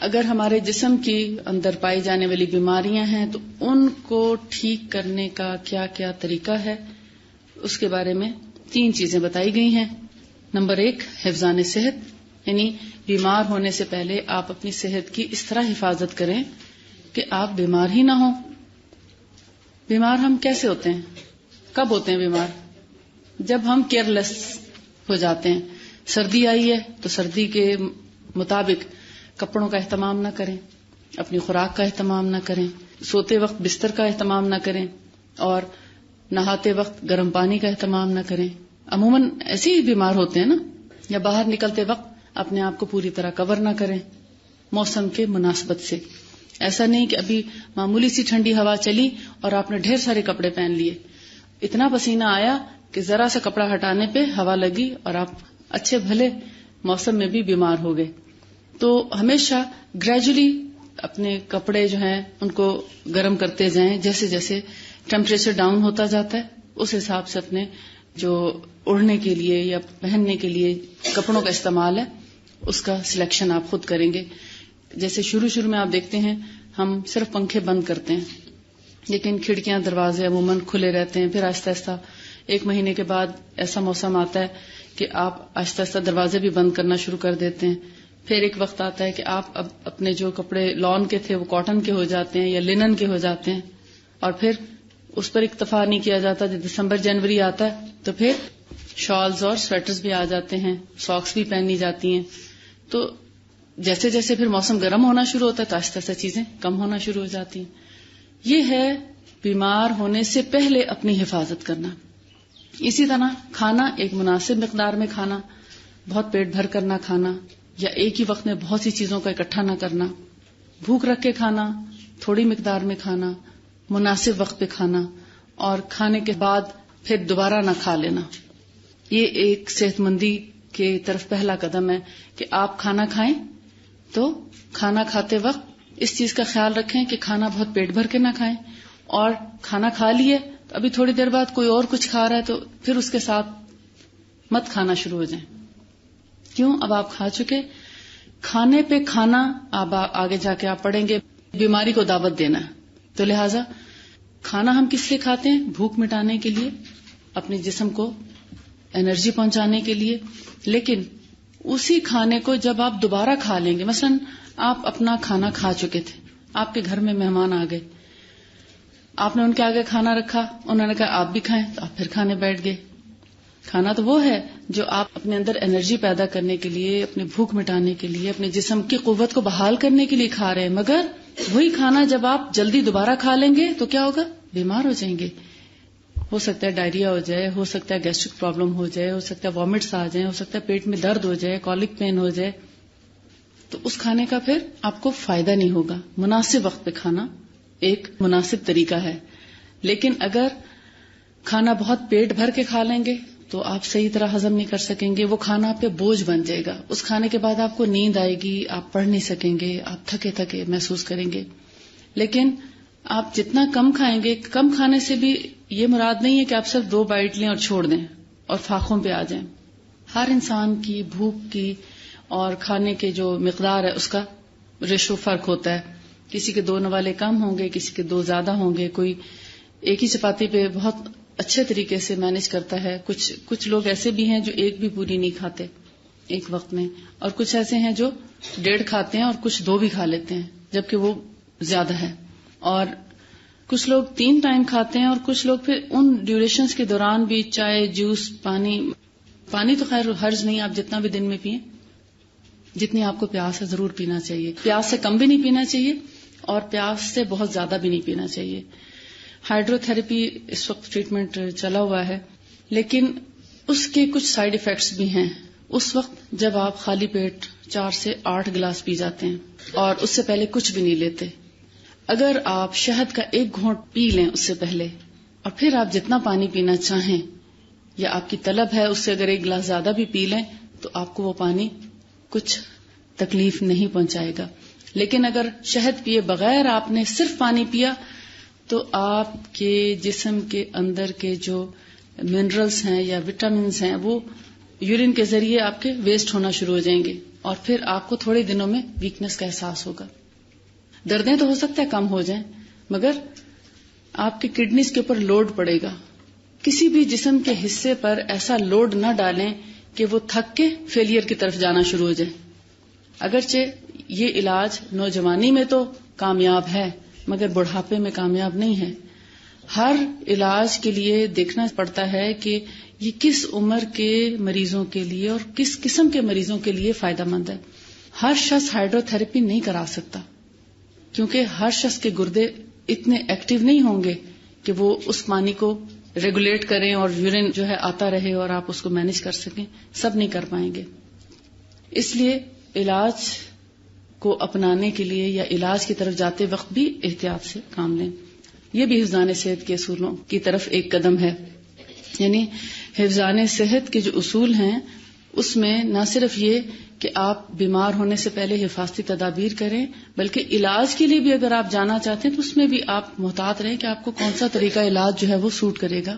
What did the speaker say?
اگر ہمارے جسم کی اندر پائی جانے والی بیماریاں ہیں تو ان کو ٹھیک کرنے کا کیا کیا طریقہ ہے، اس کے بارے میں 3 چیزیں بتائی گئی ہیں. نمبر 1 حفظان صحت، یعنی بیمار ہونے سے پہلے آپ اپنی صحت کی اس طرح حفاظت کریں کہ آپ بیمار ہی نہ ہوں. بیمار ہم کیسے ہوتے ہیں؟ کب ہوتے ہیں بیمار؟ جب ہم کیئر لیس ہو جاتے ہیں. سردی آئی ہے تو سردی کے مطابق کپڑوں کا اہتمام نہ کریں، اپنی خوراک کا اہتمام نہ کریں، سوتے وقت بستر کا اہتمام نہ کریں، اور نہاتے وقت گرم پانی کا اہتمام نہ کریں. عموماً ایسے ہی بیمار ہوتے ہیں نا. یا باہر نکلتے وقت اپنے آپ کو پوری طرح کور نہ کریں موسم کے مناسبت سے. ایسا نہیں کہ ابھی معمولی سی ٹھنڈی ہوا چلی اور آپ نے ڈھیر سارے کپڑے پہن لیے، اتنا پسینہ آیا کہ ذرا سا کپڑا ہٹانے پہ ہوا لگی اور آپ اچھے بھلے موسم میں بھی بیمار ہو گئے. تو ہمیشہ گریجولی اپنے کپڑے جو ہیں ان کو گرم کرتے جائیں. جیسے جیسے ٹیمپریچر ڈاؤن ہوتا جاتا ہے اس حساب سے اپنے جو اڑنے کے لیے یا پہننے کے لیے کپڑوں کا استعمال ہے اس کا سلیکشن آپ خود کریں گے. جیسے شروع میں آپ دیکھتے ہیں ہم صرف پنکھے بند کرتے ہیں، لیکن کھڑکیاں دروازے عموماً کھلے رہتے ہیں. پھر آہستہ آہستہ 1 مہینے کے بعد ایسا موسم آتا ہے کہ آپ آہستہ آہستہ دروازے بھی بند کرنا شروع کر دیتے ہیں. پھر ایک وقت آتا ہے کہ آپ اب اپنے جو کپڑے لان کے تھے وہ کاٹن کے ہو جاتے ہیں یا لینن کے ہو جاتے ہیں، اور پھر اس پر اکتفا نہیں کیا جاتا. جب دسمبر جنوری آتا ہے تو پھر شالز اور سویٹرز بھی آ جاتے ہیں، ساکس بھی پہنی جاتی ہیں. تو جیسے جیسے پھر موسم گرم ہونا شروع ہوتا ہے تو آہستہ آہستہ چیزیں کم ہونا شروع ہو جاتی ہیں. یہ ہے بیمار ہونے سے پہلے اپنی حفاظت کرنا. اسی طرح کھانا ایک مناسب مقدار میں کھانا، بہت پیٹ بھر کر نہ کھانا یا ایک ہی وقت میں بہت سی چیزوں کا اکٹھا نہ کرنا. بھوک رکھ کے کھانا، تھوڑی مقدار میں کھانا، مناسب وقت پہ کھانا، اور کھانے کے بعد پھر دوبارہ نہ کھا لینا. یہ ایک صحت مندی کی طرف پہلا قدم ہے کہ آپ کھانا کھائیں تو کھانا کھاتے وقت اس چیز کا خیال رکھیں کہ کھانا بہت پیٹ بھر کے نہ کھائیں، اور کھانا کھا لیے تو ابھی تھوڑی دیر بعد کوئی اور کچھ کھا رہا ہے تو پھر اس کے ساتھ مت کھانا شروع ہو جائیں. کیوں؟ اب آپ کھا چکے. کھانے پہ کھانا اب آگے جا کے آپ پڑھیں گے بیماری کو دعوت دینا ہے. تو لہٰذا کھانا ہم کس لیے کھاتے ہیں؟ بھوک مٹانے کے لیے، اپنے جسم کو انرجی پہنچانے کے لیے. لیکن اسی کھانے کو جب آپ دوبارہ کھا لیں گے، مثلا آپ اپنا کھانا کھا چکے تھے، آپ کے گھر میں مہمان آ گئے، آپ نے ان کے آگے کھانا رکھا، انہوں نے کہا آپ بھی کھائیں، تو آپ پھر کھانے بیٹھ گئے. کھانا تو وہ ہے جو آپ اپنے اندر انرجی پیدا کرنے کے لیے، اپنی بھوک مٹانے کے لیے، اپنے جسم کی قوت کو بحال کرنے کے لیے کھا رہے ہیں. مگر وہی کھانا جب آپ جلدی دوبارہ کھا لیں گے تو کیا ہوگا؟ بیمار ہو جائیں گے. ہو سکتا ہے ڈائریا ہو جائے، ہو سکتا ہے گیسٹرک پرابلم ہو جائے، ہو سکتا ہے وامٹس آ جائیں، ہو سکتا ہے پیٹ میں درد ہو جائے، کولک پین ہو جائے. تو اس کھانے کا پھر آپ کو فائدہ نہیں ہوگا. مناسب وقت پہ کھانا ایک مناسب طریقہ ہے. لیکن اگر کھانا بہت پیٹ بھر کے کھا لیں گے تو آپ صحیح طرح ہضم نہیں کر سکیں گے. وہ کھانا آپ پہ بوجھ بن جائے گا. اس کھانے کے بعد آپ کو نیند آئے گی، آپ پڑھ نہیں سکیں گے، آپ تھکے تھکے محسوس کریں گے. لیکن آپ جتنا کم کھائیں گے، کم کھانے سے بھی یہ مراد نہیں ہے کہ آپ صرف 2 بائٹ لیں اور چھوڑ دیں اور فاقوں پہ آ جائیں. ہر انسان کی بھوک کی اور کھانے کے جو مقدار ہے اس کا ریشو فرق ہوتا ہے. کسی کے 2 نوالے کم ہوں گے، کسی کے 2 زیادہ ہوں گے. کوئی ایک ہی چپاتی پہ بہت اچھے طریقے سے مینج کرتا ہے. کچھ لوگ ایسے بھی ہیں جو ایک بھی پوری نہیں کھاتے ایک وقت میں، اور کچھ ایسے ہیں جو 1.5 کھاتے ہیں اور کچھ 2 بھی کھا لیتے ہیں جبکہ وہ زیادہ ہے. اور کچھ لوگ 3 ٹائم کھاتے ہیں، اور کچھ لوگ پھر ان ڈیوریشنز کے دوران بھی چائے، جوس، پانی تو خیر حرج نہیں، آپ جتنا بھی دن میں پئیں، جتنی آپ کو پیاس ہے ضرور پینا چاہیے. پیاس سے کم بھی نہیں پینا چاہیے اور پیاس سے بہت زیادہ بھی نہیں پینا چاہیے. ہائیڈرو تھراپی اس وقت ٹریٹمنٹ چلا ہوا ہے، لیکن اس کے کچھ سائیڈ ایفیکٹس بھی ہیں. اس وقت جب آپ خالی پیٹ 4 سے 8 گلاس پی جاتے ہیں اور اس سے پہلے کچھ بھی نہیں لیتے، اگر آپ شہد کا 1 گھونٹ پی لیں اس سے پہلے، اور پھر آپ جتنا پانی پینا چاہیں یا آپ کی طلب ہے اس سے اگر 1 گلاس زیادہ بھی پی لیں تو آپ کو وہ پانی کچھ تکلیف نہیں پہنچائے گا. لیکن اگر شہد پیے بغیر آپ نے صرف پانی پیا تو آپ کے جسم کے اندر کے جو منرلز ہیں یا وٹامنز ہیں وہ یورین کے ذریعے آپ کے ویسٹ ہونا شروع ہو جائیں گے. اور پھر آپ کو تھوڑے دنوں میں ویکنس کا احساس ہوگا. دردیں تو ہو سکتا ہے کم ہو جائیں، مگر آپ کی کڈنیز کے اوپر لوڈ پڑے گا. کسی بھی جسم کے حصے پر ایسا لوڈ نہ ڈالیں کہ وہ تھک کے فیلئر کی طرف جانا شروع ہو جائے. اگرچہ یہ علاج نوجوانی میں تو کامیاب ہے مگر بڑھاپے میں کامیاب نہیں ہے. ہر علاج کے لیے دیکھنا پڑتا ہے کہ یہ کس عمر کے مریضوں کے لیے اور کس قسم کے مریضوں کے لیے فائدہ مند ہے. ہر شخص ہائیڈرو تھراپی نہیں کرا سکتا کیونکہ ہر شخص کے گردے اتنے ایکٹیو نہیں ہوں گے کہ وہ اس پانی کو ریگولیٹ کریں اور یورین جو ہے آتا رہے اور آپ اس کو مینج کر سکیں. سب نہیں کر پائیں گے. اس لیے علاج کو اپنانے کے لیے یا علاج کی طرف جاتے وقت بھی احتیاط سے کام لیں. یہ بھی حفظان صحت کے اصولوں کی طرف ایک قدم ہے. یعنی حفظان صحت کے جو اصول ہیں اس میں نہ صرف یہ کہ آپ بیمار ہونے سے پہلے حفاظتی تدابیر کریں بلکہ علاج کے لیے بھی اگر آپ جانا چاہتے ہیں تو اس میں بھی آپ محتاط رہیں کہ آپ کو کون سا طریقہ علاج جو ہے وہ سوٹ کرے گا.